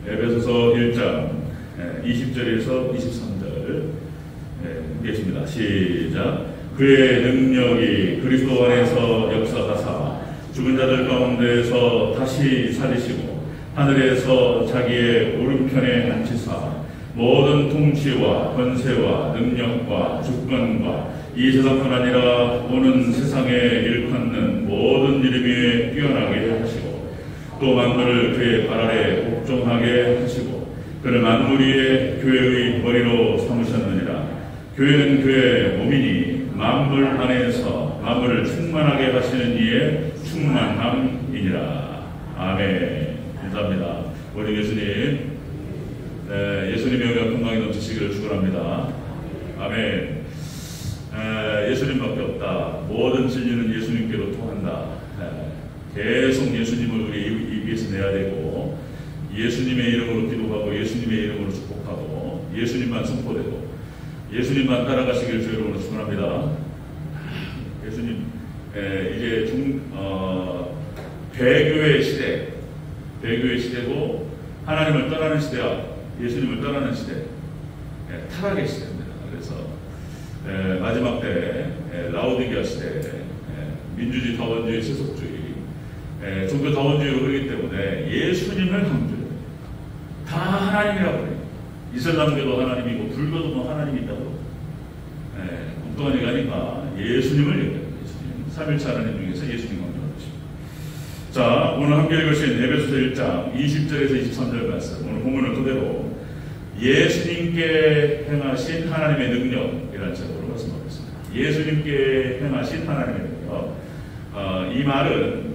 에베소서 1장 20절에서 23절 읽겠습니다. 시작. 그의 능력이 그리스도 안에서 역사하사 죽은 자들 가운데서 다시 살리시고 하늘에서 자기의 오른편에 앉히사 모든 통치와 권세와 능력과 주권과 이 세상뿐 아니라 오는 세상에 일컫는 모든 이름 위에 뛰어나게 하시고 또 만물을 그의 발 아래 복종하게 하시고 그를 만물 위에 교회의 머리로 삼으셨느니라. 교회는 그의 몸이니 만물 안에서 만물을 충만하게 하시는 이의 충만함이니라. 아멘. 감사합니다. 우리 예수님, 예수님의 영광 건강이 넘치시기를 축원합니다. 아멘. 예수님밖에 없다. 모든 진리는 예수님께로 통한다. 계속 예수님을 우리 입에서 내야 되고 예수님의 이름으로 기도하고 예수님의 이름으로 축복하고 예수님만 선포되고 예수님만 따라가시기를 주의 이름으로 축원합니다. 예수님 이제 배교의 시대고 하나님을 떠나는 시대와 예수님을 떠나는 시대, 타락의 시대입니다. 그래서 마지막 때 라오디게아 시대, 민주주의, 다원주의, 세속주의, 종교 다원주의가 그렇기 때문에 예수님을 강조해요. 다 하나님이라고 해요. 이슬람교도 하나님이고 불교도 뭐 하나님이 있다고. 엉뚱한 얘기하니까 예수님을 얘기해요. 예수님. 3일차 하나님 중에서 예수님 강조하는 것입니다. 자, 오늘 함께 읽으신 에베소서 1장 20절에서 23절 말씀, 오늘 본문을 토대로 예수님께 행하신 하나님의 능력이라는 제목으로 말씀하겠습니다. 예수님께 행하신 하나님의 능력. 이 말은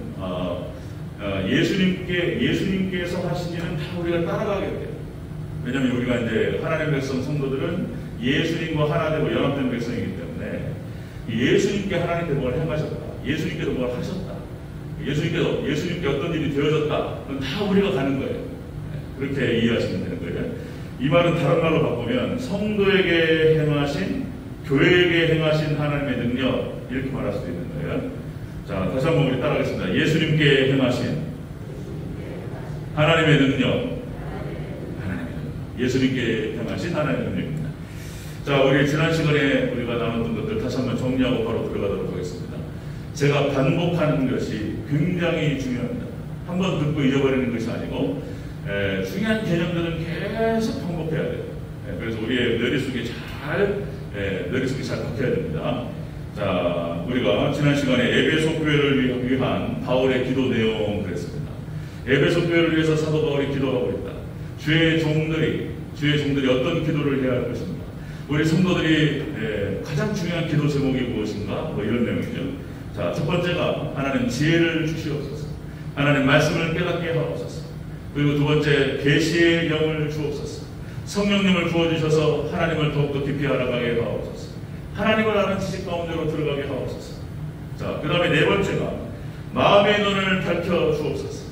예수님께서 하신 일은 다 우리가 따라가게 돼요. 왜냐하면 우리가 이제 하나님 백성 성도들은 예수님과 하나 되고 연합된 백성이기 때문에 예수님께 하나님께 뭘 행하셨다, 예수님께도 뭘 하셨다, 예수님께 어떤 일이 되어졌다, 그건 다 우리가 가는 거예요. 그렇게 이해하시면 되는 거예요. 이 말은 다른 말로 바꾸면 성도에게 행하신, 교회에게 행하신 하나님의 능력, 이렇게 말할 수도 있는 거예요. 자, 다시 한번 우리 따라하겠습니다. 예수님께 행하신 하나님의 능력, 예수님께 행하신 하나님의 능력입니다. 자, 우리 지난 시간에 우리가 나눴던 것들 다시 한번 정리하고 바로 들어가도록 하겠습니다. 제가 반복하는 것이 굉장히 중요합니다. 한번 듣고 잊어버리는 것이 아니고 중요한 개념들은 계속 반복해야 돼요. 그래서 우리의 머릿속에 잘 박혀야 됩니다. 자, 우리가 지난 시간에 에베소 교회를 위한 바울의 기도 내용 그랬습니다. 에베소 교회를 위해서 사도 바울이 기도하고 있다. 주의 종들이 어떤 기도를 해야 할 것인가? 우리 성도들이 가장 중요한 기도 제목이 무엇인가? 뭐 이런 내용이죠. 자, 첫 번째가 하나님 지혜를 주시옵소서. 하나님 말씀을 깨닫게 하옵소서. 그리고 두 번째, 계시의 영을 주옵소서. 성령님을 부어주셔서 하나님을 더욱더 깊이 알아가게 하옵소서. 하나님을 아는 지식 가운데로 들어가게 하옵소서. 자, 그 다음에 네 번째가 마음의 눈을 밝혀 주옵소서.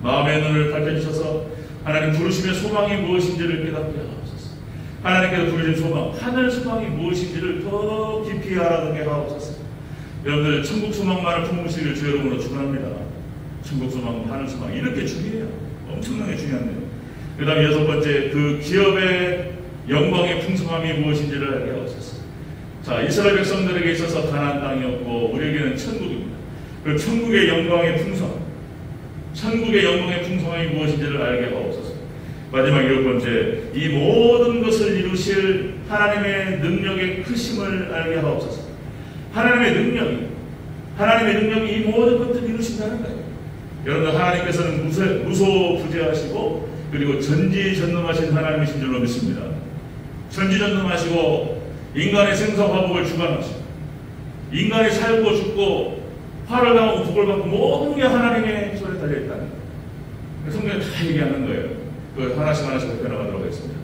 마음의 눈을 밝혀주셔서 하나님 부르심의 소망이 무엇인지를 깨닫게 하옵소서. 하나님께서 부르신 소망, 하늘 소망이 무엇인지를 더 깊이 알아가게 하옵소서. 여러분들 천국 소망만을 품으시기를 주의 이름으로 축원합니다. 천국 소망, 하늘 소망, 이렇게 중요해요. 엄청나게 중요한데요. 그 다음에 여섯 번째, 그 기업의 영광의 풍성함이 무엇인지를 알게 하옵소서. 자, 이스라엘 백성들에게 있어서 가나안 땅이었고 우리에게는 천국입니다. 그 천국의 영광의 풍성함이 무엇인지를 알게 하옵소서. 마지막 일곱 번째, 이 모든 것을 이루실 하나님의 능력의 크심을 알게 하옵소서. 하나님의 능력이 이 모든 것들을 이루신다는 거예요. 여러분, 하나님께서는 무소부재하시고 그리고 전지전능하신 하나님이신 줄로 믿습니다. 전지전능하시고 인간의 생사화복을 주관하시고 인간이 살고 죽고 화를 당하고 복을 받고 모든 게 하나님의 손에 달려있다는 거예요. 성경에 다 얘기하는 거예요. 그 하나씩 살펴나가도록 하겠습니다.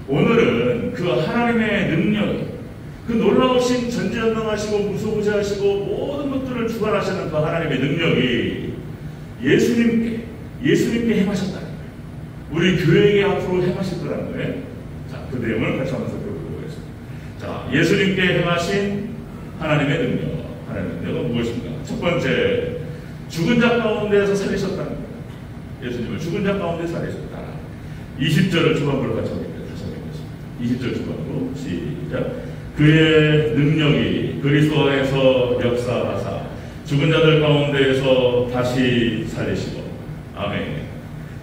오늘은 그 하나님의 능력이, 그 놀라우신 전지전능하시고 무소부재하시고 모든 것들을 주관하시는 그 하나님의 능력이 예수님께 행하셨다는 거예요. 우리 교회에게 앞으로 행하실 거라는 거예요. 자, 그 내용을 같이 한번 살펴보도록 하겠습니다. 자, 예수님께 행하신 하나님의 능력은 무엇인가? 첫 번째, 죽은 자 가운데에서 살리셨다는 거예요. 예수님을 죽은 자 가운데 살리셨다. 20절을 초반부로 같이 읽겠습니다. 20절 초반부로 시작. 그의 능력이 그리스도 안에서 역사하사 죽은 자들 가운데에서 다시 살리시고. 아멘.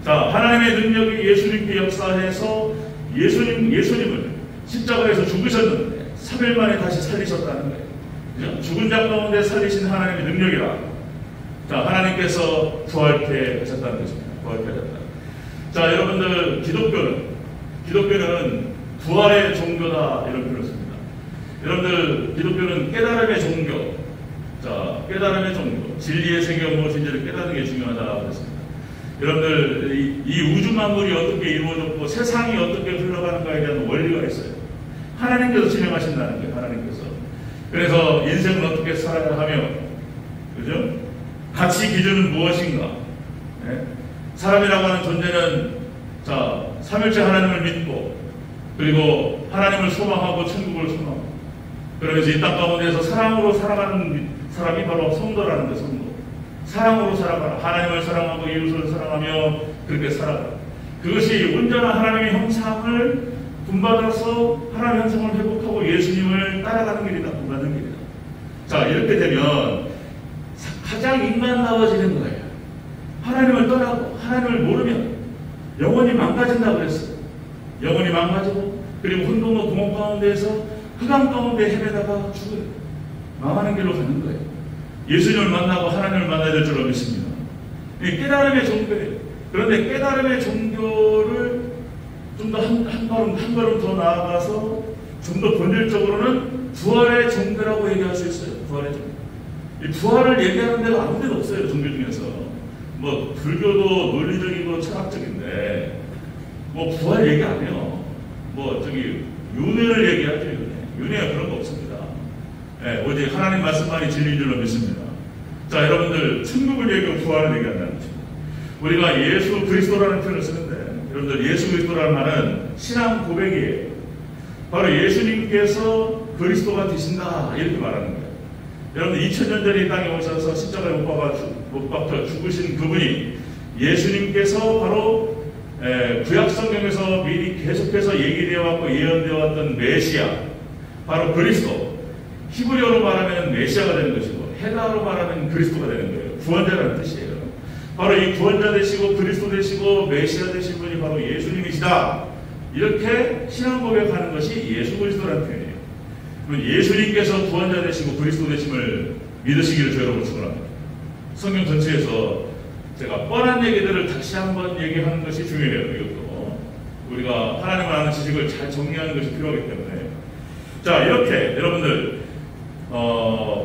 자, 하나님의 능력이 예수님께 역사해서 예수님을 십자가에서 죽으셨는데 3일 만에 다시 살리셨다는 거예요. 그죠? 죽은 자 가운데 살리신 하나님의 능력이라. 자, 하나님께서 부활케 하셨다는 것입니다. 부활케 하셨다. 자, 여러분들, 기독교는 부활의 종교다, 이런 표현을 씁니다. 여러분들, 기독교는 깨달음의 종교. 자, 깨달음의 종교. 진리의 세계가 무엇인지를 깨닫는 게 중요하다고 그랬습니다. 여러분들, 이 우주 만물이 어떻게 이루어졌고 세상이 어떻게 흘러가는가에 대한 원리가 있어요. 하나님께서 진행하신다는 거예요. 하나님께서. 그래서 인생을 어떻게 살아야 하며, 그죠? 가치 기준은 무엇인가? 네? 사람이라고 하는 존재는, 자, 삼일째 하나님을 믿고, 그리고 하나님을 소망하고 천국을 소망하고, 그러면서 이 땅 가운데서 사랑으로 살아가는 사람이 바로 성도라는 거예요. 성도. 사랑으로 살아가라. 하나님을 사랑하고 이웃을 사랑하며 그렇게 살아가라. 그것이 온전한 하나님의 형상을 본받아서 하나님의 형상을 회복하고 예수님을 따라가는 길이다. 본받는 길이다. 자, 이렇게 되면 가장 인간다워지는 거예요. 하나님을 떠나고 하나님을 모르면 영혼이 망가진다고 그랬어요. 영혼이 망가지고, 그리고 혼돈과 공허 가운데에서 흑암 가운데 헤매다가 죽어요. 망하는 길로 가는 거예요. 예수님을 만나고 하나님을 만나야 될 줄로 믿습니다. 깨달음의 종교예요. 그런데 깨달음의 종교를 좀 더 한 걸음 더 나아가서 좀 더 본질적으로는 부활의 종교라고 얘기할 수 있어요. 부활의 종교. 이 부활을 얘기하는 데가 아무 데도 없어요. 종교 중에서. 뭐 불교도 논리적이고 철학적인데 뭐 부활 얘기 안 해요. 뭐 저기 윤회를 얘기하죠. 윤회가 그런 거 없습니다. 네, 오직 하나님 말씀만이 진리인 줄로 믿습니다. 자, 여러분들, 천국을 얘기하고 부활을 얘기한다는 것입니다. 우리가 예수 그리스도라는 표현을 쓰는데, 여러분들, 예수 그리스도라는 말은 신앙 고백이에요. 바로 예수님께서 그리스도가 되신다, 이렇게 말하는 거예요. 여러분들, 2000년 전에 이 땅에 오셔서 십자가에 못 박혀 죽으신 그분이 예수님께서 바로 구약 성경에서 미리 계속해서 얘기되어 왔고 예언되어 왔던 메시아, 바로 그리스도. 히브리어로 말하면 메시아가 되는 것이고 헬라어로 말하면 그리스도가 되는 거예요. 구원자라는 뜻이에요. 바로 이 구원자 되시고 그리스도 되시고 메시아 되신 분이 바로 예수님이시다. 이렇게 신앙 고백하는 것이 예수 그리스도라는 표현이에요. 그럼 예수님께서 구원자 되시고 그리스도 되심을 믿으시기를 저 여러분 축원합니다. 성경 전체에서 제가 뻔한 얘기들을 다시 한번 얘기하는 것이 중요해요. 이것도 우리가 하나님을 아는 지식을 잘 정리하는 것이 필요하기 때문에. 자, 이렇게 여러분들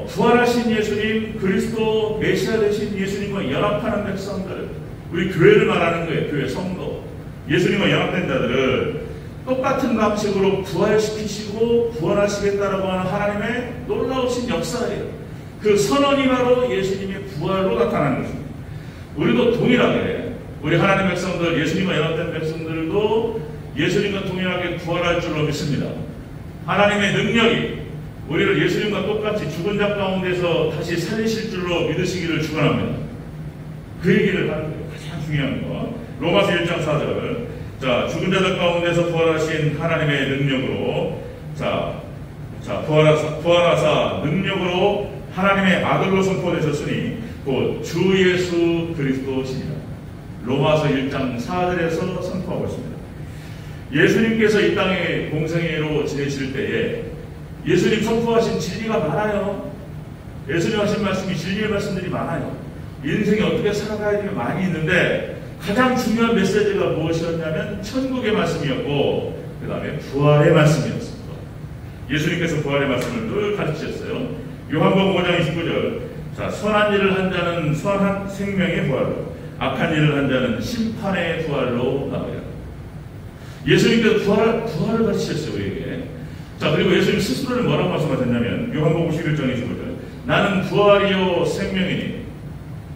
부활하신 예수님, 그리스도 메시아 되신 예수님과 연합하는 백성들, 우리 교회를 말하는 거예요. 교회 성도, 예수님과 연합된 자들을 똑같은 방식으로 부활시키시고 구원하시겠다라고 하는 하나님의 놀라우신 역사예요. 그 선언이 바로 예수님의 부활로 나타나는 것입니다. 우리도 동일하게, 우리 하나님의 백성들, 예수님과 연합된 백성들도 예수님과 동일하게 부활할 줄로 믿습니다. 하나님의 능력이 우리를 예수님과 똑같이 죽은 자 가운데서 다시 살리실 줄로 믿으시기를 축원합니다. 그 얘기를 하는 거예요. 가장 중요한 거. 로마서 1장 4절. 자, 죽은 자들 가운데서 부활하신 하나님의 능력으로, 부활하사 능력으로 하나님의 아들로 선포되셨으니 곧 주 예수 그리스도시니라. 로마서 1장 4절에서 선포하고 있습니다. 예수님께서 이 땅에 공생애로 지내실 때에 예수님 선포하신 진리가 많아요. 예수님 하신 말씀이 진리의 말씀들이 많아요. 인생이 어떻게 살아가야 되면 많이 있는데 가장 중요한 메시지가 무엇이었냐면 천국의 말씀이었고 그 다음에 부활의 말씀이었습니다. 예수님께서 부활의 말씀을 늘 가르치셨어요. 요한복음 5장 29절. 자, 선한 일을 한 자는 선한 생명의 부활로, 악한 일을 한 자는 심판의 부활로 나오리라. 예수님께서 부활을 가르치셨어요, 우리에게. 자, 그리고 예수님 스스로를 뭐라고 말씀하셨냐면 요한복음 11장 25절. 나는 부활이요 생명이니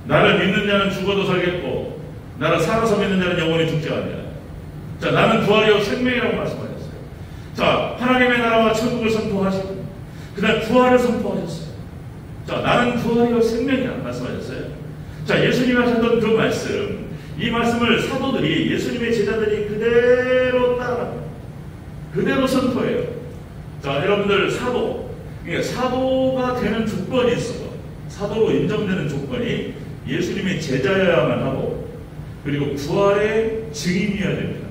나를 믿는 자는 죽어도 살겠고 나를 살아서 믿는 자는 영원히 죽지 않으리라. 자, 나는 부활이요 생명이라고 말씀하셨어요. 자, 하나님의 나라와 천국을 선포하시고 그 다음 부활을 선포하셨어요. 자, 나는 부활이요 생명이라고 말씀하셨어요. 자, 예수님이 하셨던 그 말씀, 이 말씀을 사도들이, 예수님의 제자들이 그대로 여러분들 사도가 되는 조건이 있어요. 사도로 인정되는 조건이 예수님의 제자여야만 하고, 그리고 부활의 증인이어야 됩니다.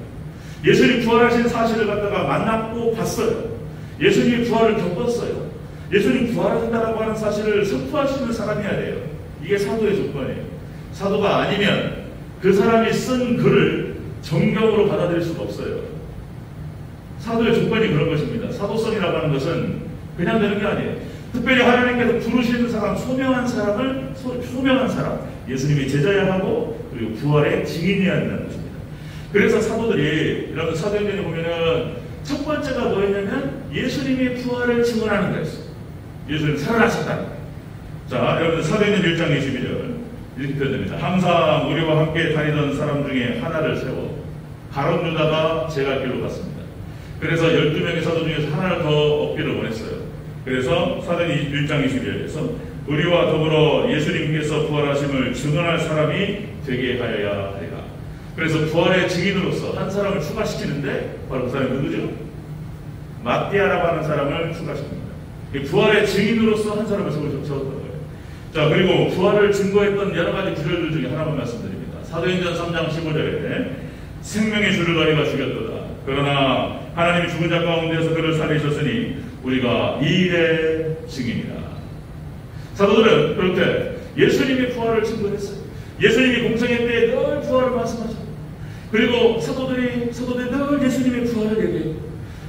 예수님 부활하신 사실을 갖다가 만났고 봤어요. 예수님이 부활을 겪었어요. 예수님 부활하신다라고 하는 사실을 선포하시는 사람이어야 돼요. 이게 사도의 조건이에요. 사도가 아니면 그 사람이 쓴 글을 정경으로 받아들일 수가 없어요. 사도의 조건이 그런 것입니다. 사도성이라고 하는 것은 그냥 되는 게 아니에요. 특별히 하나님께서 부르시는 사람, 소명한 사람, 예수님이 제자야 하고, 그리고 부활의 증인이어야 한다는 것입니다. 그래서 사도들이, 여러분 사도행전에 보면은 첫 번째가 뭐였냐면 예수님이 부활을 증언하는 거였어요. 예수님 살아나셨다는 거예요. 자, 여러분 사도행전 1장 22절 이렇게 표현됩니다. 항상 우리와 함께 다니던 사람 중에 하나를 세워 가룟 유다가 제갈 길로 갔습니다. 그래서 12명의 사도 중에서 하나를 더 얻기를 원했어요. 그래서 사도행전 1장 22절에서 우리와 더불어 예수님께서 부활하심을 증언할 사람이 되게 하여야 하리라. 그래서 부활의 증인으로서 한 사람을 추가시키는데 바로 그 사람이 누구죠? 마띠아라고 하는 사람을 추가시킵니다. 부활의 증인으로서 한 사람을 세웠던 거예요. 자, 그리고 부활을 증거했던 여러 가지 구절들 중에 하나만 말씀드립니다. 사도행전 3장 15절에 생명의 주를 너희가 죽였도다. 그러나 하나님이 죽은 자 가운데서 그를 살리셨으니 우리가 이 일의 증인이다. 사도들은 그렇게 예수님이 부활을 증거했어요. 예수님이 공생의 때에 늘 부활을 말씀하셨고, 그리고 사도들이 늘 예수님의 부활을 얘기해요.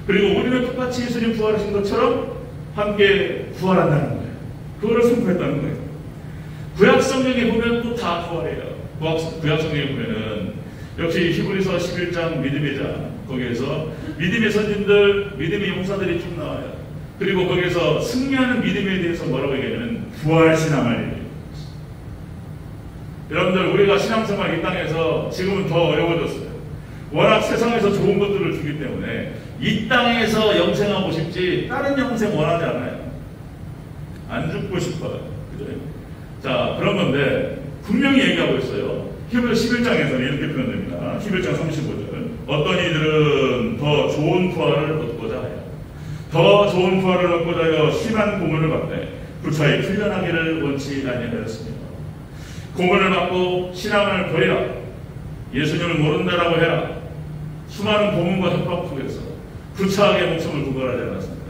그리고 우리는 똑같이 예수님 부활하신 것처럼 함께 부활한다는 거예요. 그거를 선포했다는 거예요. 구약 성경에 보면 또 다 부활해요. 구약 성경에 보면은 역시 히브리서 11장 믿음의 자, 거기에서 믿음의 선진들, 믿음의 용사들이 쭉 나와요. 그리고 거기에서 승리하는 믿음에 대해서 뭐라고 얘기하냐면 부활신앙을 얘기해요. 여러분들, 우리가 신앙생활 이 땅에서 지금은 더 어려워졌어요. 워낙 세상에서 좋은 것들을 주기 때문에 이 땅에서 영생하고 싶지 다른 영생 원하지 않아요. 안 죽고 싶어요. 그죠? 자, 그런 건데 분명히 얘기하고 있어요. 히브리서 11장에서는 이렇게 표현됩니다. 11장 35절. 어떤 이들은 더 좋은 부활을 얻고자 하여, 더 좋은 부활을 얻고자 하여 심한 고문을 받되 불차에 풀려나기를 원치 아니하였습니다. 고문을 받고 신앙을 버리라, 예수님을 모른다라고 해라, 수많은 고문과 협박 속에서 불차하게 목숨을 구걸하지 않았습니다.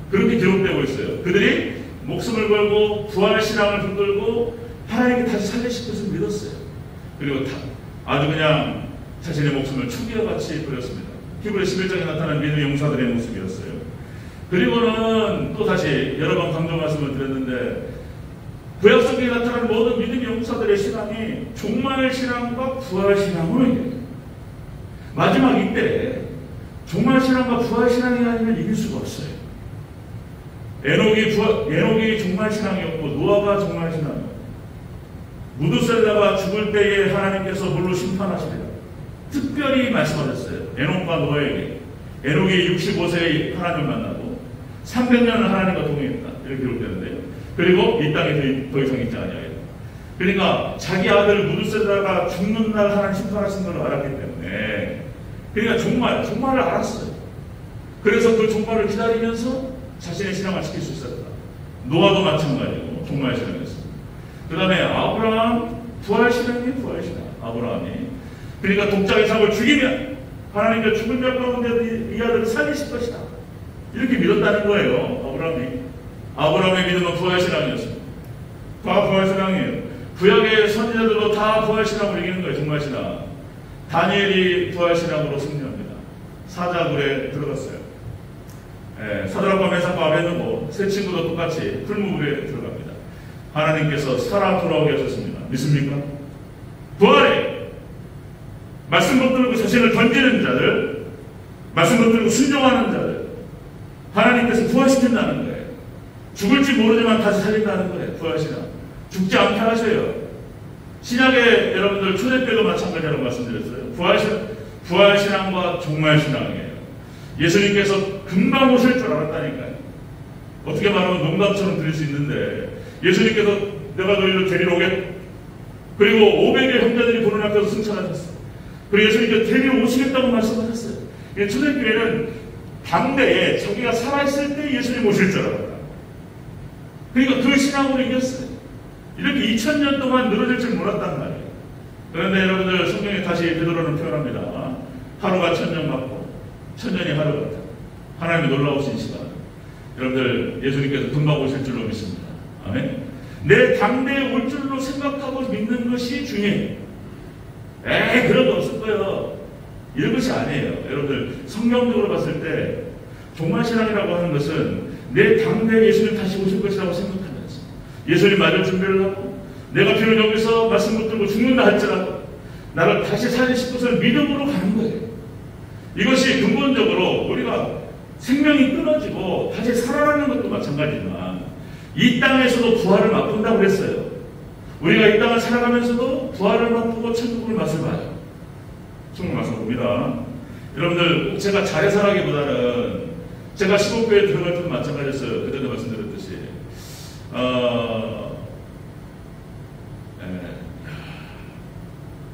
그렇게 기록되고 있어요. 그들이 목숨을 걸고 부활신앙을 붙들고 하나님께 다시 살리실 것을 믿었어요. 그리고 아주 그냥 자신의 목숨을 초기와 같이 버렸습니다. 히브리서 11장에 나타난 믿음의 용사들의 모습이었어요. 그리고는 또 다시 여러 번 강조 말씀을 드렸는데, 구약 성경에 나타나는 모든 믿음의 용사들의 신앙이 종말 신앙과 부활 신앙으로 이겨요. 마지막 이때 종말 신앙과 부활 신앙이 아니면 이길 수가 없어요. 에녹이 종말 신앙이었고 노아가 종말 신앙이었고, 무두셀라가 죽을 때에 하나님께서 물로 심판하시리라 특별히 말씀하셨어요. 에녹과 노아에게. 에녹이 65세에 하나님을 만나고 300년을 하나님과 동행했다, 이렇게 기록되는데요. 그리고 이 땅에 더 이상 있지 아니하여. 그러니까 자기 아들 무두셀라가 죽는 날 하나님 심판하신 걸 알았기 때문에, 그러니까 종말을 알았어요. 그래서 그 종말을 기다리면서 자신의 신앙을 지킬 수 있었다. 노아도 마찬가지고 종말 신앙이었습니다. 그 다음에 아브라함, 부활신앙이 부활신앙. 아브라함이 그러니까 독자 이삭을 죽이면 하나님께 죽은 자 가운데 이 아들을 살리실 것이다, 이렇게 믿었다는 거예요. 아브라함의 믿음은 부활신앙이었습니다. 다 부활신앙이에요. 구약의 선지자들도 다 부활신앙으로 이기는 거예요. 종말신앙. 다니엘이 부활신앙으로 승리합니다. 사자굴에 들어갔어요. 사드락과 메삭과 아벳느고 세 친구도 똑같이 풀무불에 들어갑니다. 하나님께서 살아 돌아오게 하셨습니다. 믿습니까? 부활에 말씀 붙들고 자신을 던지는 자들, 말씀 붙들고 순종하는 자들, 하나님께서 부활시킨다는 거예요. 죽을지 모르지만 다시 살린다는 거예요. 부활신앙. 죽지 않게 하셔요. 신약의 여러분들 초대교도 마찬가지라고 말씀드렸어요. 부활신앙과 종말신앙이에요. 예수님께서 금방 오실 줄 알았다니까요. 어떻게 말하면 농담처럼 들릴 수 있는데, 예수님께서 내가 너희를 데리러 오겠다. 그리고 500의 형제들이 보는 앞에서 승천하셨어요. 그리고 예수님께서 데리러 오시겠다고 말씀하셨어요. 초대교회는 당대에 자기가 살아있을 때 예수님 오실 줄 알았다. 그러니까 그 신앙으로 이겼어요. 이렇게 2000년 동안 늘어질 줄 몰랐단 말이에요. 그런데 여러분들 성경에 다시 베드로는 표현합니다. 하루가 1000년 같고 1000년이 하루 같다. 하나님의 놀라우신 시간. 여러분들 예수님께서 금방 오실 줄로 믿습니다. 아멘. 내 당대에 올 줄로 생각하고 믿는 것이 중요해요. 그런 거 없을 거예요. 이런 것이 아니에요. 여러분들 성경적으로 봤을 때 종말신앙이라고 하는 것은 내 당대에 예수님 다시 오실 것이라고 생각하면서 예수님 맞을 준비를 하고 내가 비록 여기서 말씀 붙들고 죽는다 할지라도 나를 다시 살리실 것을 믿음으로 가는 거예요. 이것이 근본적으로 우리가 생명이 끊어지고 다시 살아나는 것도 마찬가지지만 이 땅에서도 부활을 맛본다고 했어요. 우리가 이 땅을 살아가면서도 부활을 맛보고 천국을 맛을 봐요. 천국을 맛을 봅니다. 여러분들 꼭 제가 잘해서라기보다는 제가 시골교회에 들어갈 때도 마찬가지였어요. 그때도 말씀드렸듯이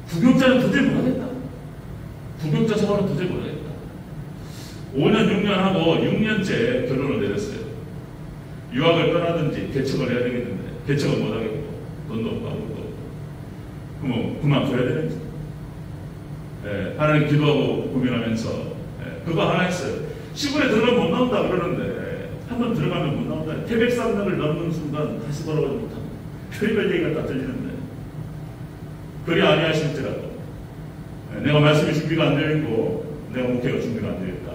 부교육자는 도저히 못하겠다. 부교육자 생활은 도저히 못하겠다. 5년 6년 하고 6년째 결론을 내렸어요. 유학을 떠나든지 개척을 해야 되겠는데 개척은 못하겠고 돈도 없고 아무것도 없고 그럼 그만둬야 되는지 하나님 기도하고 고민하면서 그거 하나 했어요. 시골에 들어가면 못 나온다 그러는데 한번 들어가면 못 나온다. 태백산맥을 넘는 순간 다시 돌아가지 못합니다. 별의별 얘기가 다 들리는데 그리 아니하실지라도 내가 말씀이 준비가 안 되어 있고 내가 목회가 준비가 안 되어 있다.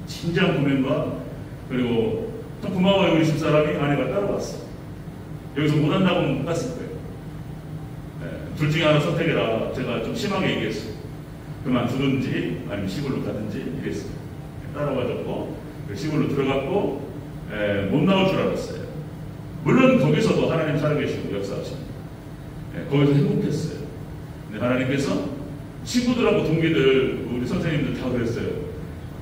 진지한 고민과 그리고 참 고마워요. 우리 집사람이 아내가 따라왔어. 여기서 못한다고 하면 못 갔을 거예요. 둘 중에 하나 선택해라. 제가 좀 심하게 얘기했어요. 그만두든지 아니면 시골로 가든지 이랬어요. 따라와줬고 시골로 들어갔고 못 나올 줄 알았어요. 물론 거기서도 하나님 살아계시고 역사하십니다. 거기서 행복했어요. 근데 하나님께서 친구들하고 동기들 우리 선생님들 다 그랬어요.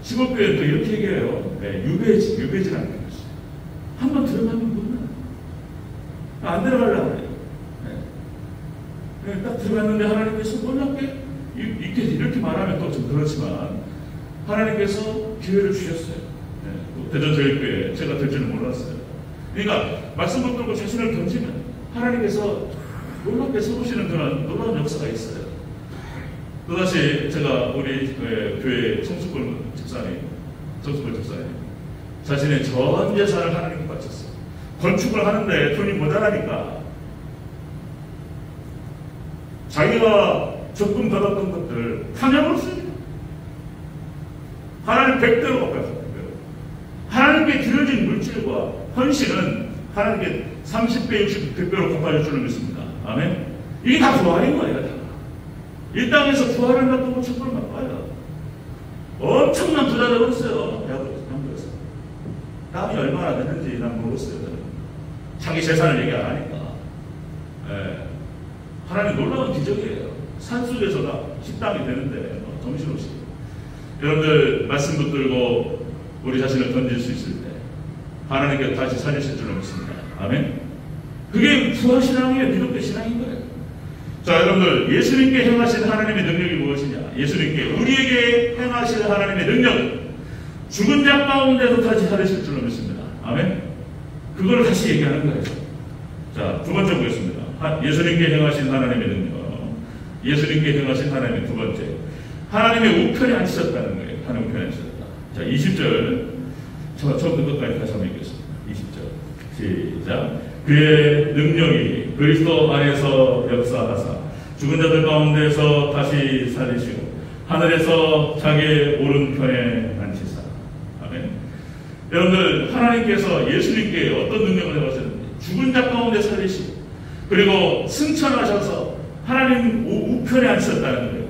시골교회는 또 이렇게 얘기해요. 유배지라는 것이 한번 들어가면 못 나요. 안 들어가려고 해요. 딱 들어갔는데 하나님께서 놀랍게 이렇게 말하면 또 좀 그렇지만 하나님께서 기회를 주셨어요. 대전제일교회 제가 될 줄은 몰랐어요. 그러니까 말씀 붙들고 자신을 던지면 하나님께서 놀랍게 세우시는 그런 놀라운 역사가 있어요. 또다시 제가 우리 교회 청수골 집사님 자신의 전 재산을 하나님께 바쳤어요. 건축을 하는데 돈이 모자라니까 자기가 적금 받았던 것들을 탕양으로 씁니다. 하나님 100대로 갚았어요. 하나님께 드려진 물질과 헌신은 하나님께 30배, 60배, 100배로 갚아줄 줄을 믿습니다. 아멘. 이게 다 부활인 거예요. 다. 이 땅에서 부활을 맛보고 천국을 맛봐요. 엄청난 부자가 되었어요. 한국에서. 땅이 얼마나 되는지 난 모르겠어요. 자기 재산을 얘기 안 하니까. 하나님 놀라운 기적이에요. 산속에서가 식당이 되는데 정신없이. 여러분들 말씀 붙들고 우리 자신을 던질 수 있을 때 하나님께 다시 살리실 줄로 믿습니다. 아멘. 그게 부활신앙이에요. 기독교 신앙인 거예요. 자, 여러분들 예수님께 행하신 하나님의 능력이 무엇이냐? 예수님께 우리에게 행하실 하나님의 능력은 죽은 자 가운데서 다시 살리실 줄로 믿습니다. 아멘. 그걸 다시 얘기하는 거예요. 자, 두 번째 보겠습니다. 예수님께 행하신 하나님의 능력. 예수님께 행하신 하나님의 두 번째. 하나님의 우편에 앉으셨다는 거예요. 하나님 우편에 앉으셨다. 자, 20절. 처음부터 끝까지 다시 한번 읽겠습니다. 20절. 시작. 그의 능력이 그리스도 안에서 역사하사 죽은 자들 가운데서 다시 살리시고 하늘에서 자기의 오른편에 앉히사. 아멘. 여러분들 하나님께서 예수님께 어떤 능력을 해가셨는지 죽은 자 가운데 살리시고 그리고 승천하셔서 하나님 우편에 앉으셨다는 거예요.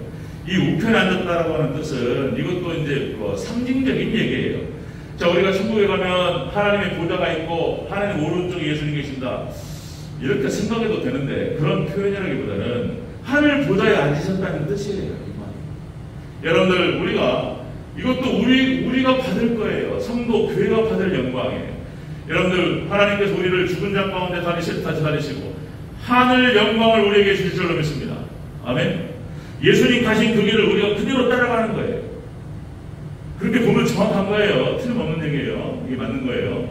이 우편에 앉았다라고 하는 뜻은 이것도 이제 상징적인 얘기예요. 자, 우리가 천국에 가면 하나님의 보좌가 있고 하나님 오른쪽에 예수님 계신다 이렇게 생각해도 되는데 그런 표현이라기보다는 하늘 보좌에 앉으셨다는 뜻이에요. 여러분들 우리가 이것도 우리가 받을 거예요. 성도 교회가 받을 영광이에요. 여러분들 하나님께서 우리를 죽은 자 가운데 다시 살리시고 하늘 영광을 우리에게 주실 줄로 믿습니다. 아멘. 예수님 가신 그 길을 우리가 그대로 따라가는 거예요. 그렇게 보면 정확한 거예요. 틀림없는 얘기예요. 이게 맞는 거예요.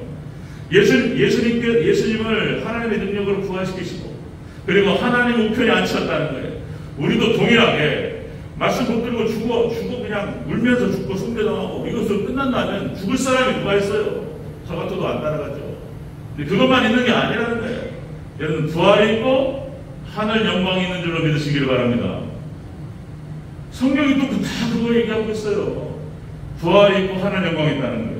예수님을 하나님의 능력으로 부활시키시고 그리고 하나님 우편에 앉히셨다는 거예요. 우리도 동일하게 말씀 붙들고 죽어 그냥 울면서 죽고 숭배당하고 이것으로 끝난다면 죽을 사람이 누가 있어요? 저 같아도 안 따라가죠. 근데 그것만 있는 게 아니라는 거예요. 여러분 부활이 있고 하늘 영광이 있는 줄로 믿으시기를 바랍니다. 성경이 또 다 그거 얘기하고 있어요. 부활이 있고 하늘 영광이 있다는 거예요.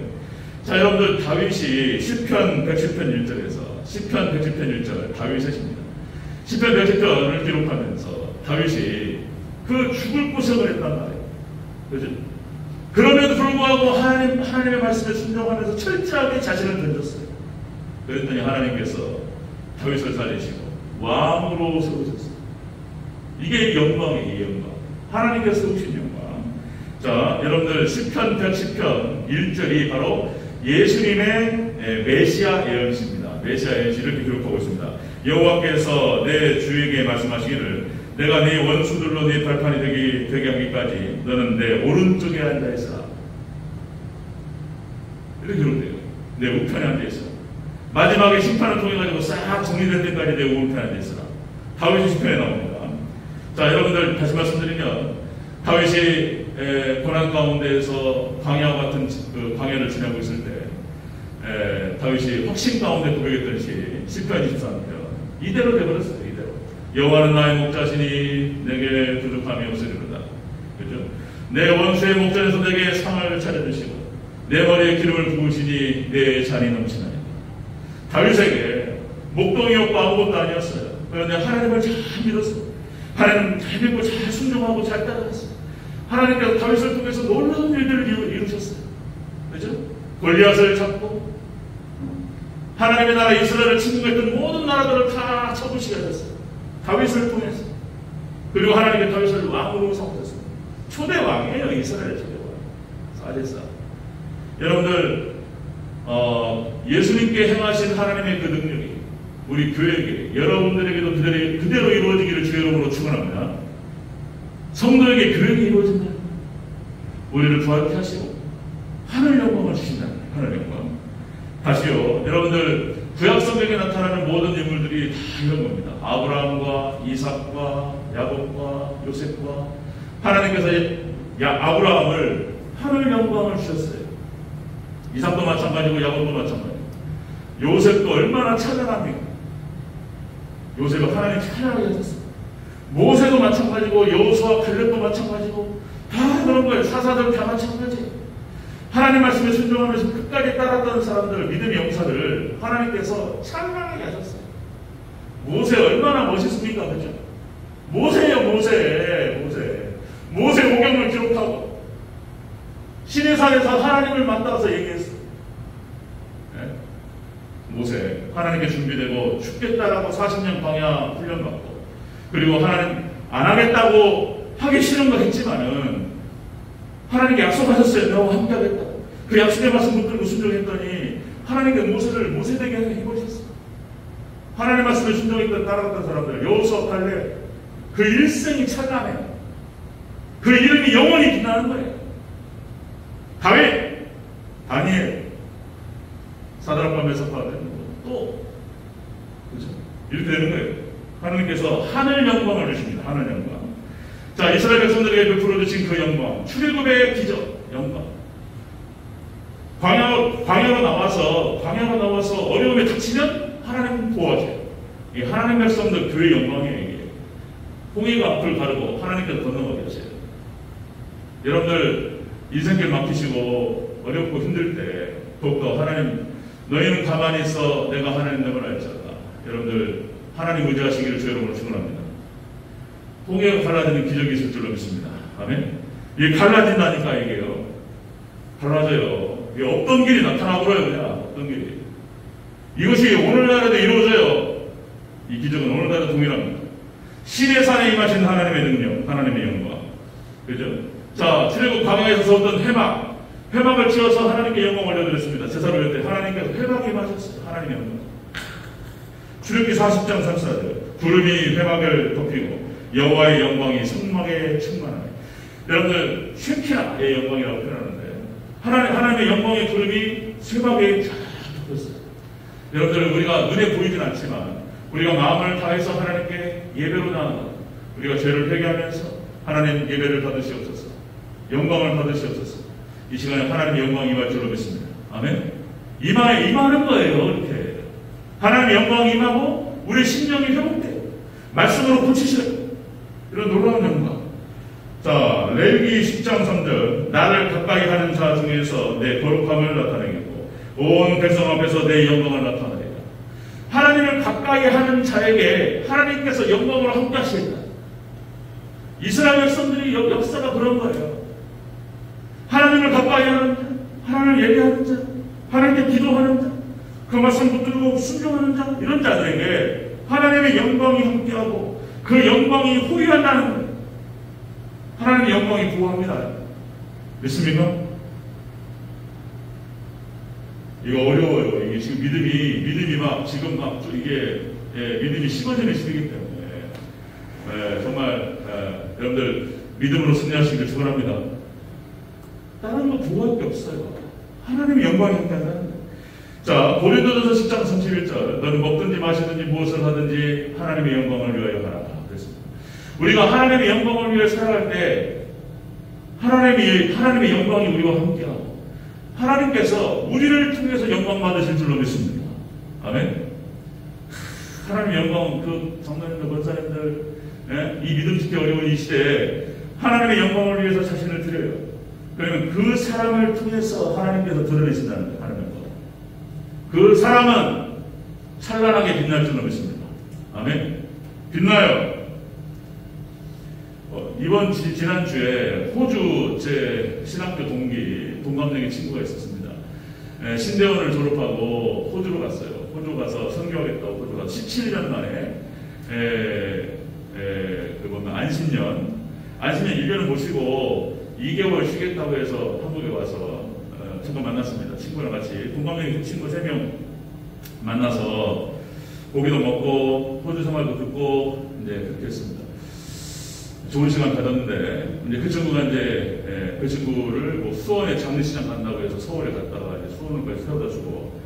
자, 여러분들 다윗이 시편 110편 1절에서 시편 110편 1절 다윗이 하십니다. 시편 110편을 기록하면서 다윗이 그 죽을 고생을 했단 말이에요. 그죠? 그럼에도 불구하고 하나님의 말씀에 순종하면서 철저하게 자신을 던졌어요. 그랬더니 하나님께서 다윗을 살리시고 왕으로 세우셨어요. 이게 영광이에요, 영광. 하나님께서 세우신 영광. 자, 여러분들 시편 110편 1절이 바로 예수님의 메시아 예언시입니다. 메시아 예언시 이렇게 기록하고 있습니다. 여호와께서 내 주에게 말씀하시기를 내가 네 원수들로 네 발판이 되게 하기까지 너는 내 오른쪽에 앉아 있으라. 이렇게 기록돼요. 내 우편에 앉아 있으라. 마지막에 심판을 통해 가지고 싹 정리될 때까지 내 우편에 앉아 있으라. 다윗의 시편에 나옵니다. 자, 여러분들 다시 말씀드리면 다윗이 고난 가운데에서 광야와 같은 그 광야를 지나고 있을 때 다윗이 확신 가운데 고백했던 시편 23편 이대로 되버렸어요. 이대로. 여호와는 나의 목자시니 내게 부족함이 없으리로다. 그죠? 내 원수의 목전에서 내게 상을 차려주시고 내 머리에 기름을 부으시니 내 잔이 넘치나니. 다윗에게 목동이 없고 아무것도 아니었어요. 그런데 하나님을 잘 믿었어요. 하나님 잘 믿고 잘 순종하고 잘 따라갔어요. 하나님께서 다윗을 통해서 놀라운 일들을 이루셨어요. 그죠? 골리앗을 잡고 하나님의 나라 이스라엘을 침공했던 모든 나라들을 다 쳐부시게 하셨어요. 다윗을 통해서. 그리고 하나님께 다윗을 왕으로 삼으셨어요. 초대 왕이에요. 이스라엘 초대 왕. 사제사. 여러분들 예수님께 행하신 하나님의 그 능력이 우리 교회에게 여러분들에게도 그대로 이루어지기를 주의 이름으로 축원합니다. 성도에게 교회가 이루어진다. 우리를 부활케 하시고 하늘 영광을 주신다. 하늘 영광. 다시요. 여러분들 구약 성경에 나타나는 모든 인물들이 다 이런 겁니다. 아브라함과 이삭과 야곱과 요셉과 하나님께서 아브라함을 하늘 영광을 주셨어요. 이삭도 마찬가지고 야곱도 마찬가지고 요셉도 얼마나 찬양합니까? 요셉은 하나님 찬양하게 하셨어요. 모세도 마찬가지고 여호수아 갈렙도 마찬가지고 다 그런 거예요. 사사들 다 마찬가지예요. 하나님 말씀에 순종하면서 끝까지 따랐던 사람들, 믿음의 용사들 하나님께서 찬양하게 하셨어요. 모세 얼마나 멋있습니까? 그죠? 모세예요. 모세 오경을 기록하고 시내산에서 하나님을 만나서 얘기했어요. 네? 모세 하나님께 준비되고 죽겠다라고 40년 광야 훈련받고 그리고 하나님 안 하겠다고 하기 싫은 거 했지만은 하나님께 약속하셨어요. 너와 함께 하겠다. 그 약속의 말씀 붙들고 순종했더니 하나님께 모세를 모세되게 해보셨어요. 하나님 말씀에 순종했던 따라갔던 사람들 여호수아 갈렙 그 일생이 찬란해요. 그 이름이 영원히 빛나는 거예요. 다윗, 다니엘, 사드락과 메사크가 되는 거 또 그렇죠? 이렇게 되는 거예요. 하나님께서 하늘 영광을 주십니다. 하늘 영광. 자, 이스라엘 백성들에게 베풀어 주신 그 영광, 출애굽의 기적, 영광. 광야로 나와서 어려움에 닥치면 하나님 도와줘요. 이 하나님 백성들 교회 영광이에요. 이게. 홍해가 앞을 가르고 하나님께서 건너가게 하세요. 여러분들 인생길 막히시고 어렵고 힘들 때 더욱더 하나님 너희는 가만히 있어 내가 하나님 됨을 알지어다. 여러분들 하나님 의지하시기를 주 여러분을 축원합니다. 홍해가 갈라지는 기적이 있을 줄로 믿습니다. 아멘. 이게 갈라진다니까 이게요. 갈라져요. 이게 없던 길이 나타나버려요. 그냥 없던 길이. 이것이 오늘날에도 이루어져요. 이 기적은 오늘날에도 동일합니다. 시내산에 임하신 하나님의 능력, 하나님의 영광. 그죠? 자, 출애굽 광야에서 서었던 회막을 지어서 하나님께 영광 올려드렸습니다. 제사를 올릴 때 하나님께서 회막에 임하셨어요. 하나님의 영광. 출애굽기 40장 34절 구름이 회막을 덮이고 여호와의 영광이 성막에 충만하네. 여러분들 쉐키나의 영광이라고 표현하는데 하나님의 영광의 구름이 세마개에 쫙 덮였어요. 여러분들, 우리가 눈에 보이진 않지만 우리가 마음을 다해서 하나님께 예배로 나아가 우리가 죄를 회개하면서 하나님 예배를 받으시옵소서, 영광을 받으시옵소서. 이 시간에 하나님의 영광이 임할 줄로 믿습니다. 아멘. 임하는 거예요. 이렇게 하나님의 영광이 임하고 우리 심령이 회복돼요. 말씀으로 고치셔요. 이런 놀라운 영광. 자, 레위기 10장 3절, 나를 가까이 하는 자 중에서 내 거룩함을 나타내겠고 온 백성 앞에서 내 영광을 나타내리라. 하나님을 가까이 하는 자에게 하나님께서 영광으로 함께 하시겠다. 이스라엘 백성들이 역사가 그런 거예요. 하나님을 가까이 하는 자, 하나님을 예배하는 자, 하나님께 기도하는 자, 그 말씀 붙들고 순종하는 자, 이런 자들에게 하나님의 영광이 함께하고 그 영광이 호유한다는 거예요. 하나님의 영광이 보호합니다. 믿습니까? 이거 어려워요. 이게 지금 믿음이 막 지금 막 이게 믿음이 식어지는 시기이기 때문에 정말 여러분들 믿음으로 승리하시길 축원합니다. 다른 거 구할 게 없어요. 하나님의 영광이 함께한다는 거예요. 자, 고린도전서 10장 31절, 너는 먹든지 마시든지 무엇을 하든지 하나님의 영광을 위하여 하라. 그랬습니다. 우리가 하나님의 영광을 위해 살아갈 때 하나님의 영광이 우리와 함께하고 하나님께서 우리를 통해서 영광 받으실 줄로 믿습니다. 아멘. 하나님의 영광, 그 장로님들, 권사님들, 이 믿음 짓기 어려운 이 시대에 하나님의 영광을 위해서 자신을 드려요. 그러면 그 사람을 통해서 하나님께서 드러내신다는 거예요. 하나님의 영광. 그 사람은 찬란하게 빛날 줄로 믿습니다. 아멘. 빛나요. 이번 지난주에 호주 제 신학교 동갑내기 친구가 있었습니다. 신대원을 졸업하고 호주로 갔어요. 호주 가서 선교하겠다고 호주 가서 17년 만에 안신년 1년을 모시고 2개월 쉬겠다고 해서 한국에 와서 잠깐 만났습니다. 친구랑 같이 동갑내기 친구 3명 만나서 고기도 먹고 호주 생활도 듣고 이제 그렇게 했습니다. 좋은 시간 가졌는데 이제 그 친구를 뭐 수원에 장례식장 간다고 해서 서울에 갔다가 이제 수원을까지 세워다 주고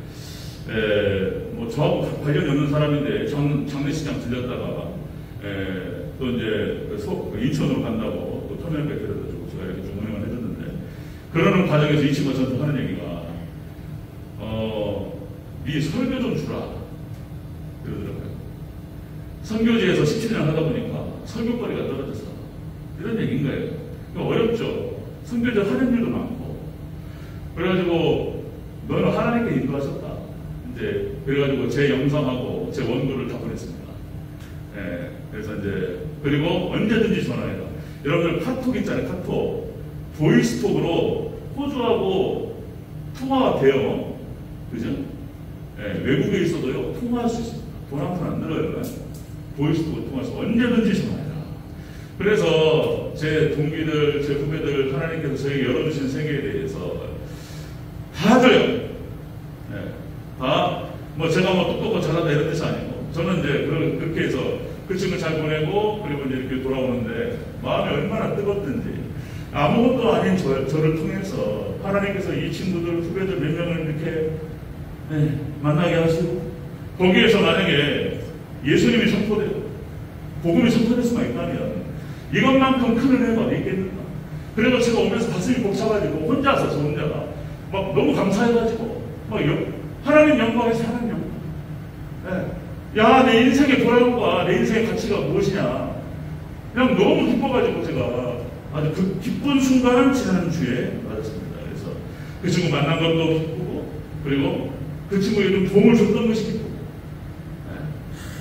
뭐 저하고 관련이 없는 사람인데 장례식장 들렸다가 또 이제 인천으로 간다고 또 터미널까지 데려다 주고 제가 이렇게 좀 운행을 해줬는데 그러는 과정에서 이 친구가 저한테 하는 얘기가 네 설교 좀 주라 그러더라고요. 선교지에서 17년 하다 보니까 설교거리가 떨어져서 이런 얘기인 거예요. 어렵죠. 선교지 하는 일도 많고. 그래가지고 너는 하나님께 인도하셨다. 이제 그래가지고 제 영상하고 제 원고를 다 보냈습니다. 그래서 이제 그리고 언제든지 전화해라. 여러분들 카톡 있잖아요. 카톡 보이스톡으로 호주하고 통화가 돼요. 그죠? 외국에 있어도요 통화할 수 있습니다. 돈 한 푼 안 들어요. 보이스톡으로 통화해서 언제든지 전화해라. 그래서 제 동기들, 제 후배들 하나님께서 저에게 열어주신 세계에 대해서 다 줘요. 다 뭐 제가 뭐 똑똑하고 잘하다 이런 뜻이 아니고 저는 이제 그렇게 해서 그 친구 잘 보내고 그리고 이제 이렇게 돌아오는데 마음이 얼마나 뜨겁든지 아무것도 아닌 저를 통해서 하나님께서 이 친구들, 후배들 몇 명을 이렇게 만나게 하시고 거기에서 만약에 예수님이 선포되고 복음이 선포될 수만 있다면 이것만큼 큰 은혜가 어디 있겠는가. 그래서 제가 오면서 가슴이 벅차가지고 혼자서 저 혼자가 막 너무 감사해가지고 막 하나님 영광에서 하나님 영광. 야, 내 인생의 보람과 내 인생의 가치가 무엇이냐. 그냥 너무 기뻐가지고 제가 아주 그 기쁜 순간을 지난주에 맞았습니다. 그래서 그 친구 만난 것도 기쁘고 그리고 그 친구에게 좀 도움을 줬던 것이 기쁘고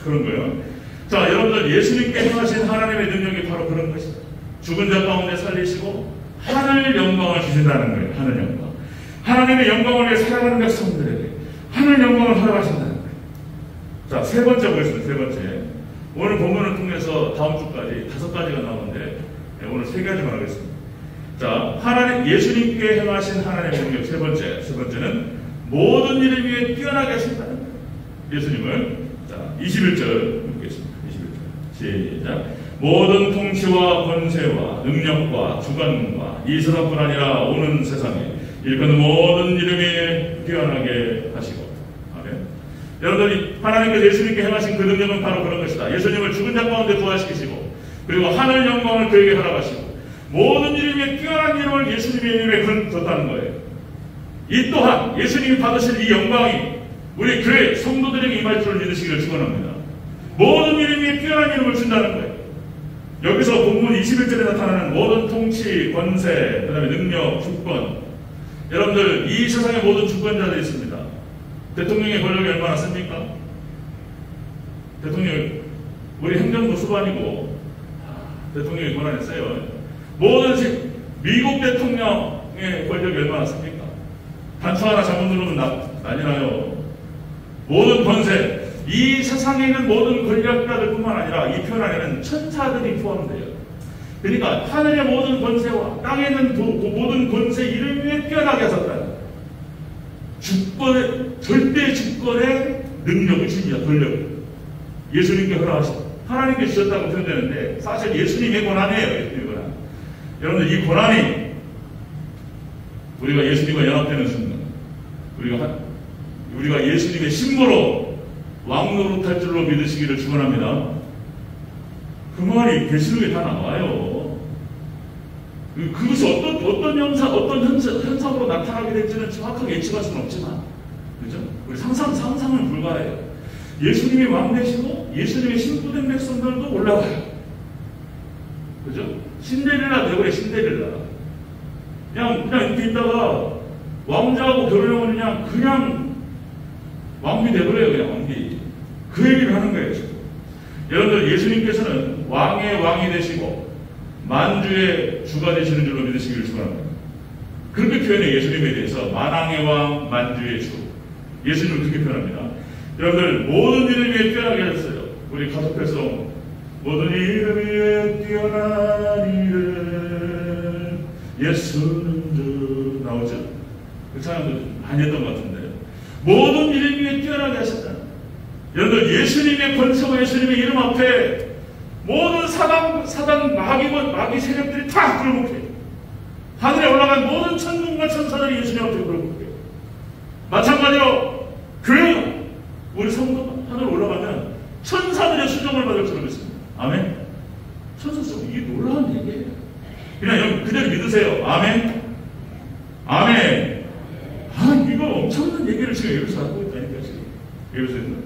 그런 거예요. 자, 여러분들 예수님께 행하신 하나님의 능력이 바로 그런 것이다. 죽은 자 가운데 살리시고 하늘 영광을 주신다는 거예요. 하늘 영광. 하나님의 영광을 위해 살아가는 백성들에게 하늘 영광을 허락하신다는 거예요. 자, 세 번째 보겠습니다. 세 번째. 오늘 본문을 통해서 다음 주까지 5가지가 나오는데 오늘 3가지만 하겠습니다. 자, 하나님 예수님께 행하신 하나님의 능력 세 번째는 모든 일을 위해 뛰어나게 하신다는 거예요. 예수님을. 자, 21절 보겠습니다. 21절. 시작. 모든 통치와 권세와 능력과 주관과 이 세상뿐 아니라 오는 세상에 일컫는 모든 이름이 뛰어나게 하시고. 아멘. 여러분들이 하나님께서 예수님께 행하신 그 능력은 바로 그런 것이다. 예수님을 죽은 자 가운데 부활시키시고, 그리고 하늘 영광을 그에게 허락하시고, 모든 이름에 뛰어난 이름을 예수님의 이름에 줬다는 거예요. 이 또한 예수님이 받으실 이 영광이 우리 교회 성도들에게 임할 줄을 믿으시기를 축원합니다. 모든 이름에 뛰어난 이름을 준다는 거예요. 여기서 본문 21절에 나타나는 모든 통치, 권세, 그 다음에 능력, 주권, 여러분들 이 세상의 모든 주권자들이 있습니다. 대통령의 권력이 얼마나 셉니까? 대통령, 우리 행정부 수반이고 대통령의 권한이 세요. 모든 미국 대통령의 권력이 얼마나 셉니까? 단추 하나 잘못 누르면 난리 나요. 모든 권세, 이 세상에 있는 모든 권력자들 뿐만 아니라 이 편 안에는 천사들이 포함돼요. 그러니까 하늘의 모든 권세와 땅에 있는 그 모든 권세 이름 위에 뛰어나게 하셨다는 주권의, 절대 주권의 능력을 주십니다. 권력을 예수님께 허락하신, 하나님께 주셨다고 표현되는데 사실 예수님의 권한이에요. 예수님의 권한. 여러분들 이 권한이 우리가 예수님과 연합되는 순간, 우리가 예수님의 신부로 왕노릇할 줄로 믿으시기를 축원합니다. 그 말이 계시록에 다 나와요. 그것이 어떤 현상으로 나타나게 될지는 정확하게 예측할 수는 없지만, 그죠? 우리 상상은 불가해요. 예수님이 왕 되시고 예수님의 신부된 백성들도 올라가요. 그죠? 신데렐라 되고, 신데렐라. 그냥 이렇게 있다가 왕자하고 결혼하면 그냥 왕비 되버려요. 그냥 왕비. 그 얘기를 하는 거예요. 지금. 여러분들 예수님께서는 왕의 왕이 되시고 만주의 주가 되시는 줄로 믿으시기를 축원합니다. 그렇게 표현해. 예수님에 대해서 만왕의 왕, 만주의 주. 예수님을 그렇게 표현합니다. 여러분들 모든 이름 위에 뛰어나게 하셨어요. 우리 가족회성 모든 이름 위에 뛰어난 이름 예수는 주 나오죠? 그 찬양도 많이 했던 것 같은데, 모든 이름 위에 뛰어나게 하셨다. 여러분들 예수님의 권세와 예수님의 이름 앞에 모든 사단 마귀 세력들이 다 굴복해요. 하늘에 올라간 모든 천군과 천사들이 예수님 앞에 굴복해요. 마찬가지로 교회가, 우리 성도가 하늘 올라가면 천사들의 수정을 받을 줄 믿습니다. 아멘. 천사성, 이게 놀라운 얘기예요. 그냥 여러분 그대로 믿으세요. 아멘. 아멘. 이거 엄청난 얘기를 지금 여기서 하고 있다니까, 지금. 여기서 있는.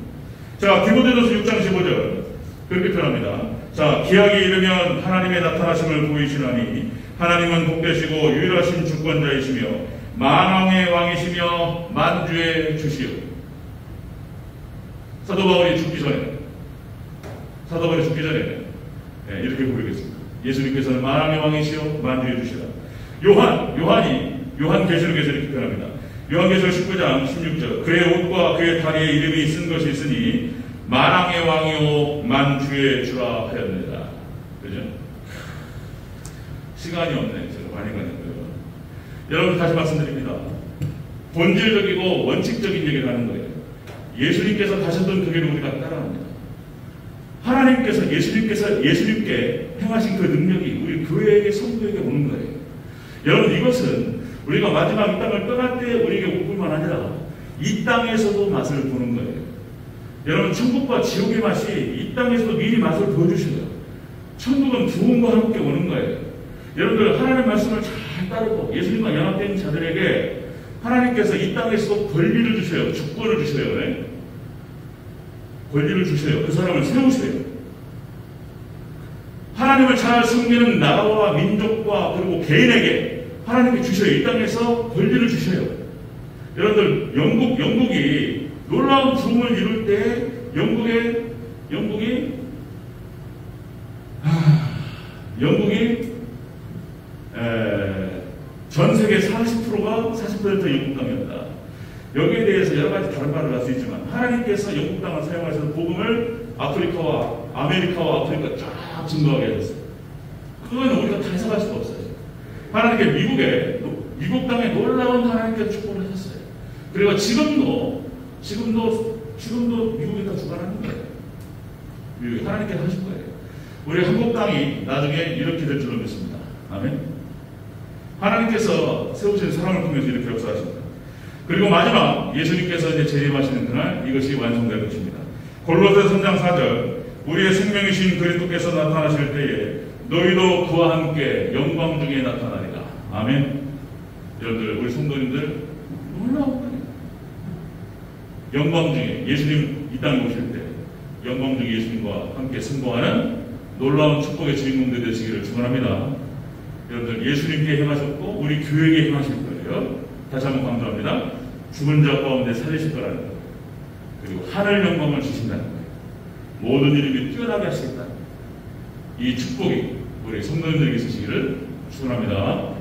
자, 디모데전서 6장 15절. 그렇게 표현합니다. 자, 기약이 이르면 하나님의 나타나심을 보이시나니 하나님은 복되시고 유일하신 주권자이시며 만왕의 왕이시며 만주의 주시오. 사도 바울이 죽기 전에 이렇게 부르겠습니다. 예수님께서는 만왕의 왕이시오 만주의 주시라. 요한계시록에서 이렇게 표현합니다. 요한계시록 19장 16절. 그의 옷과 그의 다리에 이름이 쓴 것이 있으니 만왕의 왕이요 만주의 주라 하였느니라. 그죠? 시간이 없네. 제가 많이 가는데요. 여러분 다시 말씀드립니다. 본질적이고 원칙적인 얘기를 하는 거예요. 예수님께서 가셨던 그 길을 우리가 따라갑니다. 하나님께서 예수님께 행하신 그 능력이 우리 교회에게 성도에게 오는 거예요. 여러분 이것은 우리가 마지막 이 땅을 떠날 때 우리에게 올 뿐만 아니라 이 땅에서도 맛을 보는 거예요. 여러분 천국과 지옥의 맛이 이 땅에서도 미리 맛을 보여주셔요. 천국은 부흥과 함께 오는 거예요. 여러분들 하나님의 말씀을 잘 따르고 예수님과 연합된 자들에게 하나님께서 이 땅에서도 권리를 주셔요. 주권을 주셔요. 네? 권리를 주셔요. 그 사람을 세우세요. 하나님을 잘 섬기는 나라와 민족과 그리고 개인에게 하나님께 주셔요. 이 땅에서 권리를 주셔요. 여러분들 영국이 놀라운 부흥을 이룰 때 영국이 전 세계 40%가 40% 영국 땅이었다. 여기에 대해서 여러 가지 다른 말을 할 수 있지만 하나님께서 영국 땅을 사용하셔서 복음을 아프리카와 아메리카와 아프리카 쫙 증거하게 하셨어요. 그건 우리가 다 해석할 수가 없어요. 하나님께 미국 땅에 놀라운 하나님께서 축복을 하셨어요. 그리고 지금도 미국이 다 주관하는 거예요. 미국이 하나님께서 하신 거예요. 우리 한국 땅이 나중에 이렇게 될 줄로 믿습니다. 아멘. 하나님께서 세우신 사람을 통해서 이렇게 역사하십니다. 그리고 마지막 예수님께서 이제 재림하시는 그날 이것이 완성될 것입니다. 골로새 3장 4절 우리의 생명이신 그리스도께서 나타나실 때에 너희도 그와 함께 영광 중에 나타나리라. 아멘. 여러분들 우리 성도님들 놀라운 거예요. 영광 중에 예수님 이 땅에 오실 때 영광 중에 예수님과 함께 승복하는 놀라운 축복의 주인공들 되시기를 축원합니다. 여러분들 예수님께 행하셨고 우리 교회에게 행하실 거예요. 다시 한번 강조합니다. 죽은 자 가운데 살리실 거라는 것, 그리고 하늘 영광을 주신다는 것, 모든 일을 뛰어나게 하시겠다는 것, 이 축복이 우리 성도님들에게 있으시기를 축원합니다.